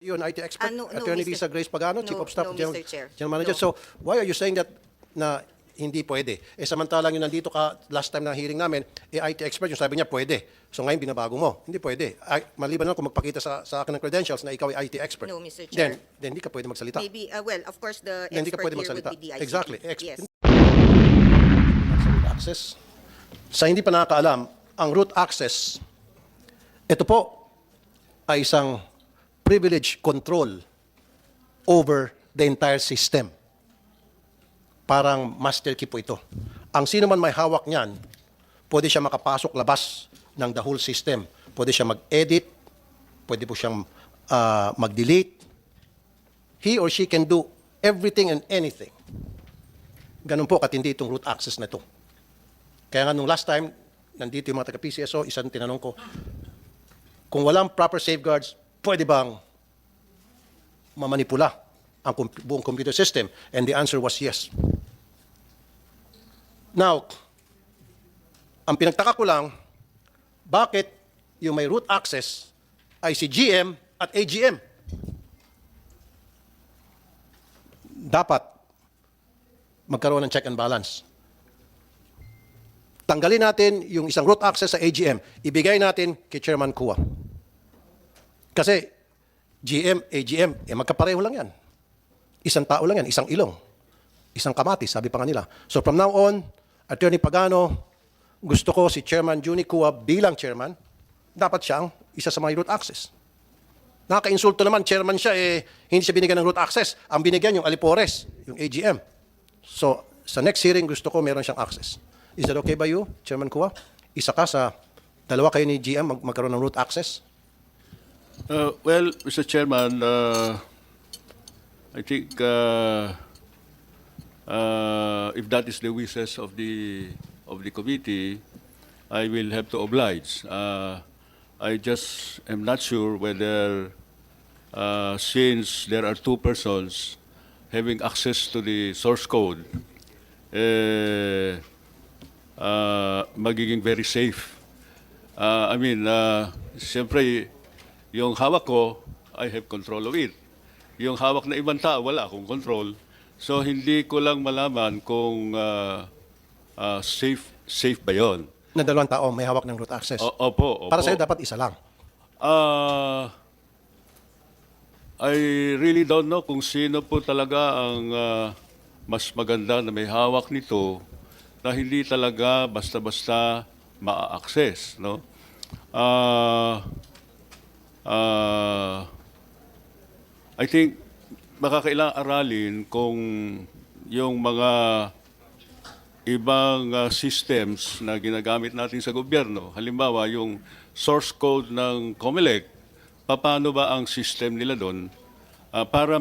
You're an IT expert, No, Attorney Mr. Lisa Grace Pagano, Chief No, of Staff, no, General, Mr. Chair. General Manager. No. So, why are you saying that na hindi pwede? Eh, samantalang yung nandito ka last time na hearing namin, IT expert, yung sabi niya pwede. So, ngayon binabago mo. Hindi pwede. Ay, maliban na kung magpakita sa akin ng credentials na ikaw ay IT expert. No, Mr. Chair. Then hindi ka pwede magsalita. Maybe, well, of course, the Then hindi ka expert pwede here would magsalita. be the ICT. Exactly. Yes. Sa root access. Sa hindi pa nakakaalam, ang root access, ito po ay isang privilege control over the entire system. Parang master key po ito. Ang sino man may hawak niyan, pwede siya makapasok labas ng the whole system. Pwede siya mag-edit, pwede po siyang mag-delete. He or she can do everything and anything. Ganun po katindi itong root access na ito. Kaya nga nung last time, nandito yung mga taga-PCSO, isang tinanong ko, kung walang proper safeguards, pwede bang mamanipula ang buong computer system? And the answer was yes. Now, ang pinagtaka ko lang, bakit yung may root access ay si GM at AGM? Dapat magkaroon ng check and balance. Tanggalin natin yung isang root access sa AGM. Ibigay natin kay Chairman Kua. Kasi GM, AGM, magkapareho lang yan. Isang tao lang yan, isang ilong. Isang kamatis, sabi pa nga nila. So from now on, Attorney Pagano, gusto ko si Chairman Juni Kua bilang chairman, dapat siya ang isa sa mga root access. Nakaka-insulto naman, chairman siya, hindi siya binigyan ng root access. Ang binigyan yung Alipores, yung AGM. So sa next hearing, gusto ko meron siyang access. Is that okay by you, Chairman Kua? Isa ka sa dalawa kayo ni GM magkaroon ng root access? Well, Mr. Chairman, I think if that is the wishes of the committee, I will have to oblige. I just am not sure whether, since there are two persons having access to the source code, magiging very safe. I mean, siyempre, yung hawak ko, I have control of it. Yung hawak na ibang tao, wala akong control. So, hindi ko lang malaman kung safe ba yun. Na dalawang tao may hawak ng root access. Opo. Para sa'yo, dapat isa lang. I really don't know kung sino po talaga ang mas maganda na may hawak nito na hindi talaga basta-basta ma-access, no? I think makakailangan aralin kung yung mga ibang systems na ginagamit natin sa gobyerno, halimbawa yung source code ng COMELEC, paano ba ang system nila doon para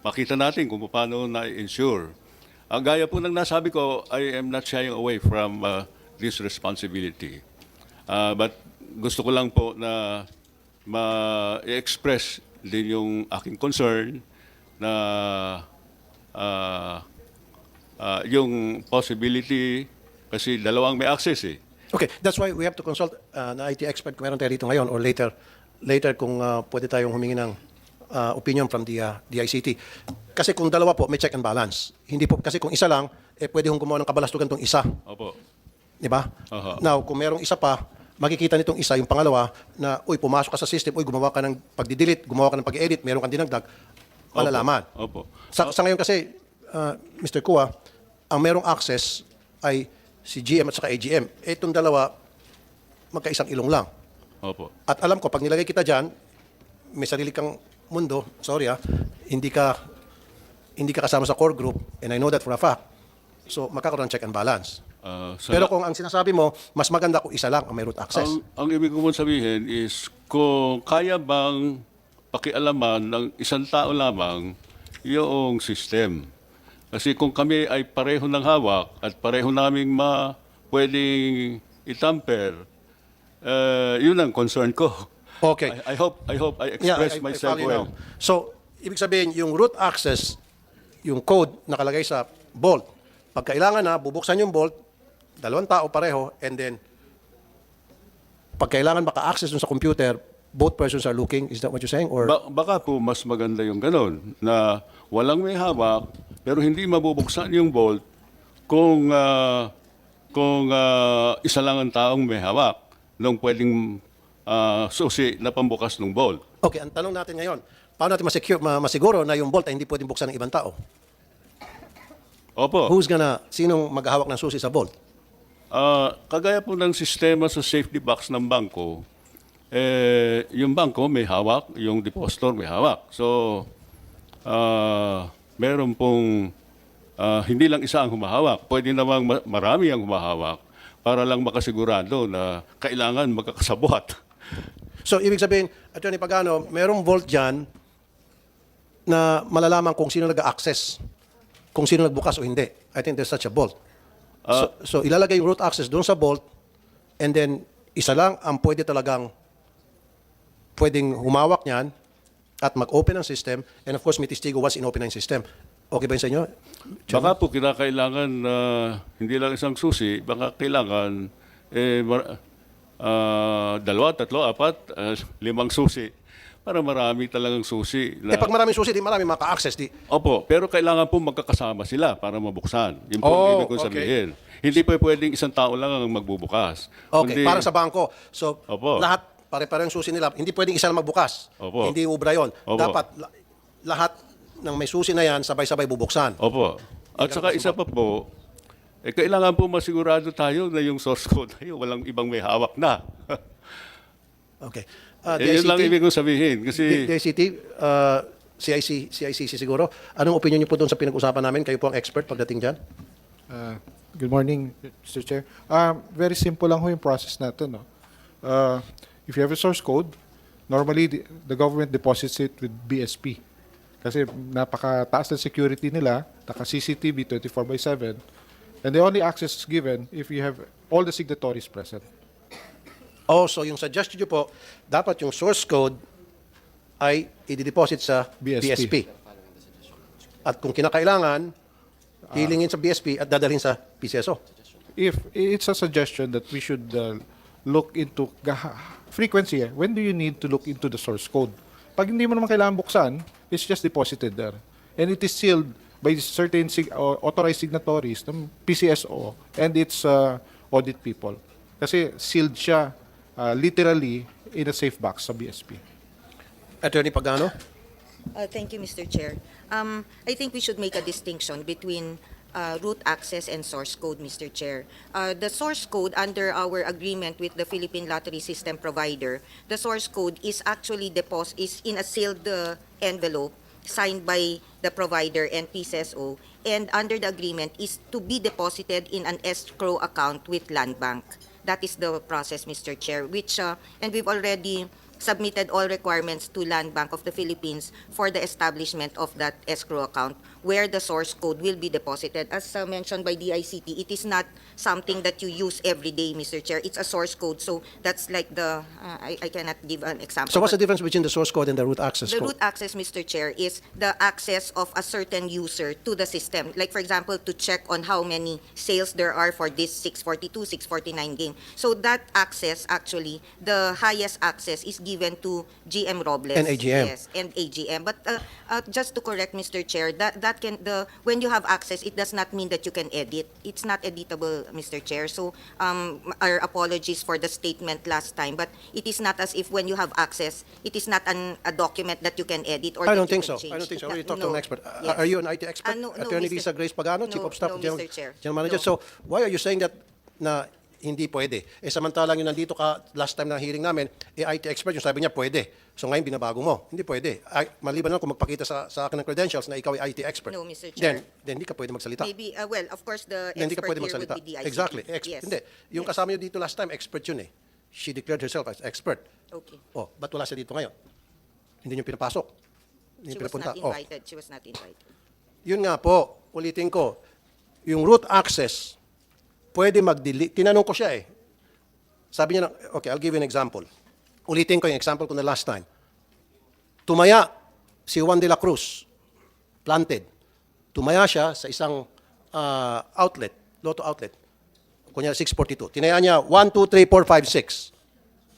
makita natin kung paano na-ensure. Gaya po ng nasabi ko, I am not shying away from this responsibility. But gusto ko lang po na ma-express din yung aking concern na yung possibility kasi dalawang may access eh. Okay, that's why we have to consult na IT expert kung meron tayo dito ngayon or later kung pwede tayong humingi ng opinion from the ICT. Kasi kung dalawa po, may check and balance. Hindi po, kasi kung isa lang, pwede hong gumawa ng kabalastugan tong isa. Opo. Di ba? Now, kung merong isa pa, makikita nitong isa, yung pangalawa, na, pumasok ka sa system, gumawa ka ng pagdidelete, gumawa ka ng pag-edit, meron kang dinagdag, malalaman. Opo. Sa ngayon kasi, Mr. Kua, ang merong access ay si GM at saka AGM. Itong dalawa, magkaisang ilong lang. Opo. At alam ko, pag nilagay kita dyan, may sarili kang mundo, sorry hindi ka kasama sa core group, and I know that for a fact. So, magkakaroon ng check and balance. Pero kung ang sinasabi mo, mas maganda kung isa lang ang may root access. Ang ibig ko sabihin is kung kaya bang pakialaman ng isang tao lamang yung system. Kasi kung kami ay pareho ng hawak at pareho naming pwedeng itamper, yun ang concern ko. Okay. I hope I express myself follow you well. now. So, ibig sabihin, yung root access, yung code nakalagay sa Vault, pag kailangan na, bubuksan yung Vault, dalawang tao pareho, and then, pag kailangan maka-access dun sa computer, both persons are looking? Is that what you're saying? Or Baka po mas maganda yung ganun, na walang may hawak, pero hindi mabubuksan yung bolt kung isa lang ang taong may hawak nung pwedeng susi na pambukas ng bolt. okay, ang tanong natin ngayon, paano natin masiguro na yung bolt ay hindi pwedeng buksan ng ibang tao? Opo. Sinong maghahawak ng susi sa bolt? Kagaya po ng sistema sa safety box ng bangko, yung bangko may hawak, yung depositor may hawak. So, meron pong hindi lang isa ang humahawak. Pwede namang marami ang humahawak para lang makasigurado na kailangan magkakasabwat. So, ibig sabihin, Attorney Pagano, merong vault dyan na malalaman kung sino nag-access, kung sino nagbukas o hindi. I think there's such a vault. So, ilalagay yung root access doon sa vault and then isa lang ang pwedeng humawak niyan at mag-open ang system and of course may testigo once in-open ang system. Okay ba yun sa inyo? Baka po kinakailangan hindi lang isang susi, baka kailangan dalawa, tatlo, apat, 5 susi para marami talagang susi. Pag maraming susi, di marami maka-access. Opo, pero kailangan po magkakasama sila para mabuksan. Yun po ang ibig kong sabihin. Hindi po pwedeng isang tao lang ang magbubukas. Okay, parang sa bangko. So, Opo. lahat, pare-parehong susi nila. Hindi pwedeng isa lang magbukas. Opo. Hindi ubra yun. Opo. Dapat lahat ng may susi na yan, sabay-sabay bubuksan. Opo. At saka isa pa po, kailangan po masigurado tayo na yung source code na yun, walang ibang may hawak na. Okay. Yun lang ibig kong sabihin. Kasi DICT, CICC siguro. Anong opinion niyo po doon sa pinag-usapan namin? Kayo po ang expert pagdating dyan? Good morning, Mr. Chair. Very simple lang ho yung process natin. No? If you have a source code, normally the government deposits it with BSP. Kasi napakataas na security nila, naka-CCTV 24/7, and the only access is given if you have all the signatories present. So yung suggestion niyo po, dapat yung source code ay i-deposit sa BSP. At kung kinakailangan, hilingin sa BSP at dadalhin sa PCSO. If it's a suggestion that we should look into frequency, when do you need to look into the source code? Pag hindi mo naman kailangan buksan, it's just deposited there. And it is sealed by certain authorized signatories ng PCSO and its audit people. Kasi sealed siya literally in a safe box sa BSP. Attorney Pagano? Thank you, Mr. Chair. I think we should make a distinction between root access and source code, Mr. Chair. The source code under our agreement with the Philippine Lottery System provider, the source code is actually is in a sealed envelope signed by the provider and PCSO, and under the agreement is to be deposited in an escrow account with Land Bank. That is the process, Mr. Chair, which, and we've already submitted all requirements to Land Bank of the Philippines for the establishment of that escrow account where the source code will be deposited. As mentioned by DICT, it is not something that you use every day, Mr. Chair. It's a source code, so that's like the, I cannot give an example. So what's the but difference between the source code and the root access the code? root access, Mr. Chair, is the access of a certain user to the system. Like, for example, to check on how many sales there are for this 642, 649 game. So that access, actually, the highest access is given to GM Robles. And AGM. Yes, and AGM. But just to correct, Mr. Chair, that can, when you have access, it does not mean that you can edit. It's not editable, Mr. Chair. So our apologies for the statement last time, but it is not as if when you have access, it is not a document that you can edit or I that don't you think can so. change. I don't think so. No, You talk to an expert. yes. Are you an IT expert? No, Attorney Mr. Lisa Grace Pagano, Chief of Staff, no, General, Mr. Chair. General Manager. No. So why are you saying that na hindi pwede? Samantalang yung nandito ka last time na hearing namin, IT expert, yung sabi niya pwede. So ngayon binabago mo. Hindi pwede. Maliban lang kung magpakita sa akin ng credentials na ikaw ay IT expert. No, Mr. Chair. Then hindi ka pwede magsalita. Maybe, well, of course, the Hindi ka expert pwede here magsalita. would be the ICT. Exactly. Yes. Hindi. Yung Yes. kasama niyo dito last time, expert yun eh. She declared herself as expert. Okay. Oh, ba't wala siya dito ngayon? Hindi niyo pinapasok. Hindi She niyo was pinapunta. not Oh, invited. She was not invited. yun nga po, ulitin ko, yung root access, pwede mag-delete. Tinanong ko siya eh. Sabi niya, okay, I'll give you an example. Ulitin ko yung example ko na last time. Tumaya si Juan de la Cruz, planted. Tumaya siya sa isang outlet, lotto outlet. Kunya 642. Tinaya niya 1, 2, 3, 4, 5, 6.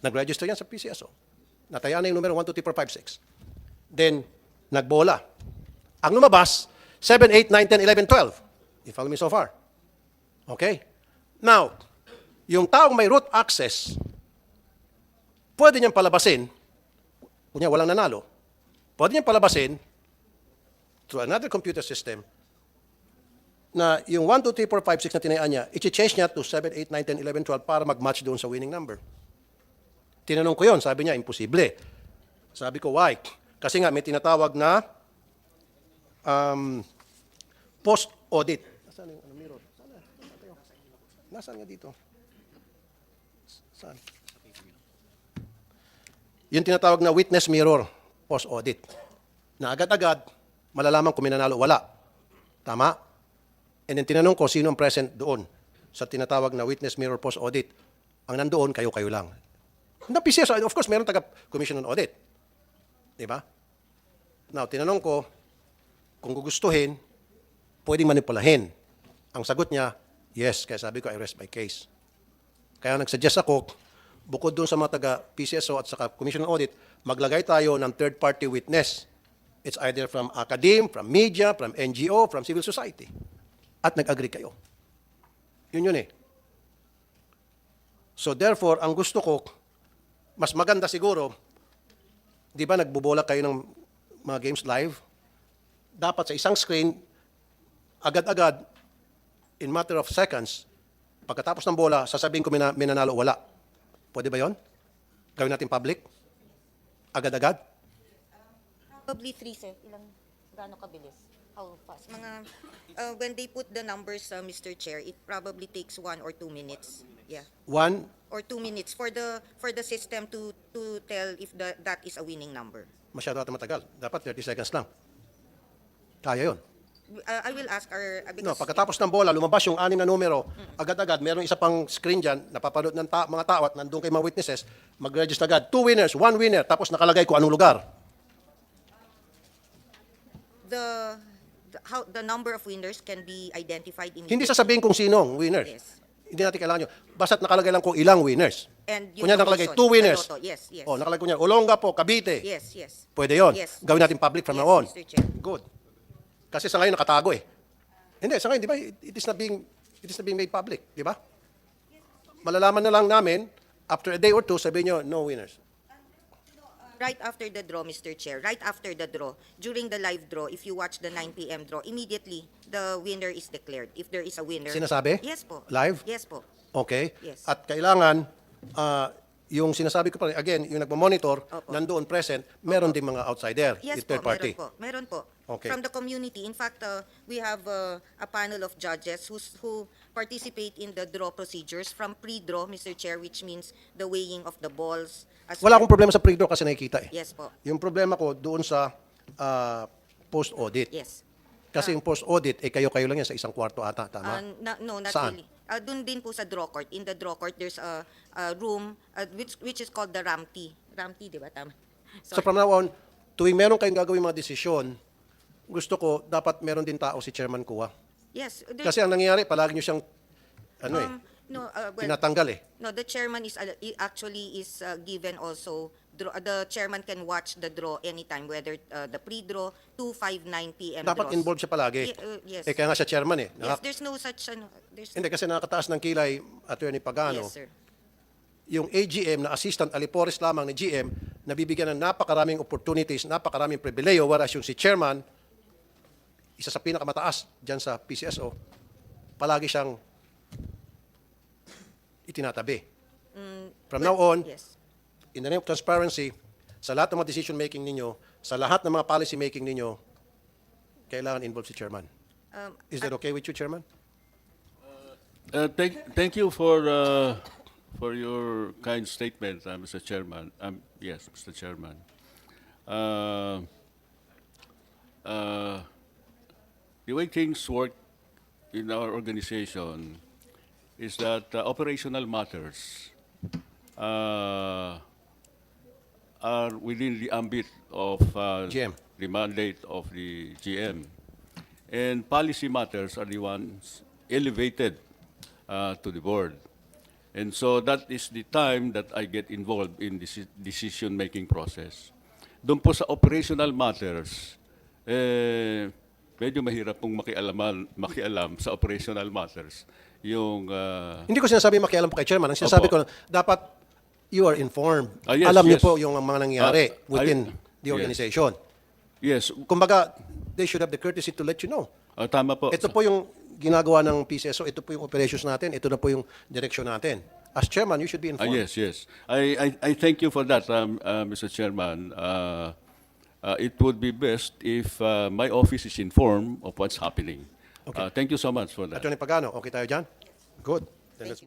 Nag-register yan sa PCSO. Natayaan na yung numero 1, 2, 3, 4, 5, 6. Then, nagbola. Ang lumabas, 7, 8, 9, 10, 11, 12. You follow me so far? Okay? Now, yung taong may root access, pwede niyang palabasin, kunya walang nanalo, pwede niyang palabasin through another computer system na yung 1, 2, 3, 4, 5, 6 na tinayaan niya, i-change niya to 7, 8, 9, 10, 11, 12 para mag-match doon sa winning number. Tinanong ko yon, sabi niya, imposible. Sabi ko, why? Kasi nga may tinatawag na post-audit. Nasaan yung mirror? Nasaan nga dito? Saan? Yung tinatawag na witness mirror, post-audit. Na agad-agad, malalaman kung may nanalo, wala. Tama? And then tinanong ko, sino ang present doon sa tinatawag na witness mirror post-audit. Ang nandoon, kayo-kayo lang. Na PCS, of course, meron taga-commission on audit. Diba? Now, tinanong ko, kung gugustuhin, pwedeng manipulahin. Ang sagot niya, yes. Kaya sabi ko, I rest my case. Kaya nagsuggest ako, bukod doon sa mga taga-PCSO at saka Commission on Audit, maglagay tayo ng third-party witness. It's either from academe, from media, from NGO, from civil society. At nag-agree kayo. Yun eh. So therefore, ang gusto ko, mas maganda siguro, di ba nagbubola kayo ng mga games live? Dapat sa isang screen, agad-agad, in matter of seconds, pagkatapos ng bola, sasabihin ko may nanalo, wala. Pwede ba yon? Gawin natin public? Agad-agad? Probably 3, sir. Gaano kabilis? How fast? When they put the numbers, Mr. Chair, it probably takes 1 or 2 minutes. Yeah. 1, Or 2 minutes for the system to tell if that is a winning number. masyado ata matagal. Dapat 30 seconds lang. Kaya yon. I will ask our... No, pagkatapos ng bola, lumabas yung 6 na numero, agad-agad, meron isa pang screen dyan, napapanood ng mga tao at nandun kay mga witnesses, mag-register agad. 2 winners, 1 winner, tapos nakalagay ko anong lugar. The number of winners can be identified in... Hindi sasabihin kung sinong winners. Yes. Hindi natin kailangan yun. Basta't nakalagay lang kung ilang winners. And yung Kunya nakalagay commission, 2 winners. the Lotto. Yes, yes. O, nakalagay kunya, Olonga po, Cavite. Yes, yes. Pwede yon. Yes. Gawin natin public from Yes, now on. Mr. Chair. Good. Kasi sa ngayon nakatago eh. Hindi, sa ngayon, di ba, it is not being made public, di ba? Malalaman na lang namin, after a day or two, sabihin nyo, no winners. Right after the draw, Mr. Chair, right after the draw, during the live draw, if you watch the 9 p.m. draw, immediately, the winner is declared. If there is a winner. Sinasabi? Yes po. Live? Yes po. Okay? Yes. At kailangan, yung sinasabi ko pa rin, again, yung nagmamonitor, Opo. nandoon present, meron din mga outsider, Yes yung third po, party. meron po. Okay. From the community. In fact, we have a panel of judges who participate in the draw procedures from pre-draw, Mr. Chair, which means the weighing of the balls. As Wala well. akong problema sa pre-draw kasi nakikita eh. Yes po. Yung problema ko doon sa post-audit. Yes. Kasi yung post-audit, kayo-kayo lang yan sa isang kwarto ata, tama? No, not Saan? really. Doon din po sa draw court. In the draw court, there's a room which is called the Ramti. Ramti, di ba? Tama. So from now on, tuwing meron kayong gagawin mga desisyon, gusto ko, dapat meron din tao si Chairman Kuwa. Yes. Kasi ang nangyayari, palagi nyo siyang, tinatanggal eh. No, the chairman is actually given also. The chairman can watch the draw anytime, whether the pre-draw, 2:59 p.m. Dapat draws. involved siya palagi. Yes. Kaya nga siya chairman eh. Yes, there's no such Hindi, kasi nakataas ng kilay, Attorney Pagano, Yes, sir. yung AGM na assistant alipores lamang ni GM, nabibigyan ng napakaraming opportunities, napakaraming pribileyo, whereas yung si chairman, isa sa pinakamataas dyan sa PCSO, palagi siyang itinatabi. From now on, Yes. in the name of transparency, sa lahat ng mga decision making ninyo, sa lahat ng mga policy making ninyo, kailangan involved si chairman. Is that okay with you, chairman? Thank you for your kind statement, Mr. Chairman. Yes, Mr. Chairman. The way things work in our organization is that operational matters are within the ambit of GM. the mandate of the GM. And policy matters are the ones elevated to the board. And so that is the time that I get involved in this decision-making process. Doon po sa operational matters, medyo mahirap pong makialam sa operational matters. Yung, Hindi ko sinasabi makialam po kay Chairman. Ang sinasabi Opo. ko, dapat you are informed. Yes, Alam niyo yes. po yung mga nangyari within the yes. organization. yes, Kumbaga, they should have the courtesy to let you know. tama po. Ito po yung ginagawa ng PCSO, ito po yung operations natin, ito na po yung direction natin. As chairman, you should be informed. Yes. I thank you for that, Mr. Chairman. It would be best if my office is informed of what's happening. Okay. Thank you so much for that. Attorney Pagano, okay tayo dyan? Good. Then let's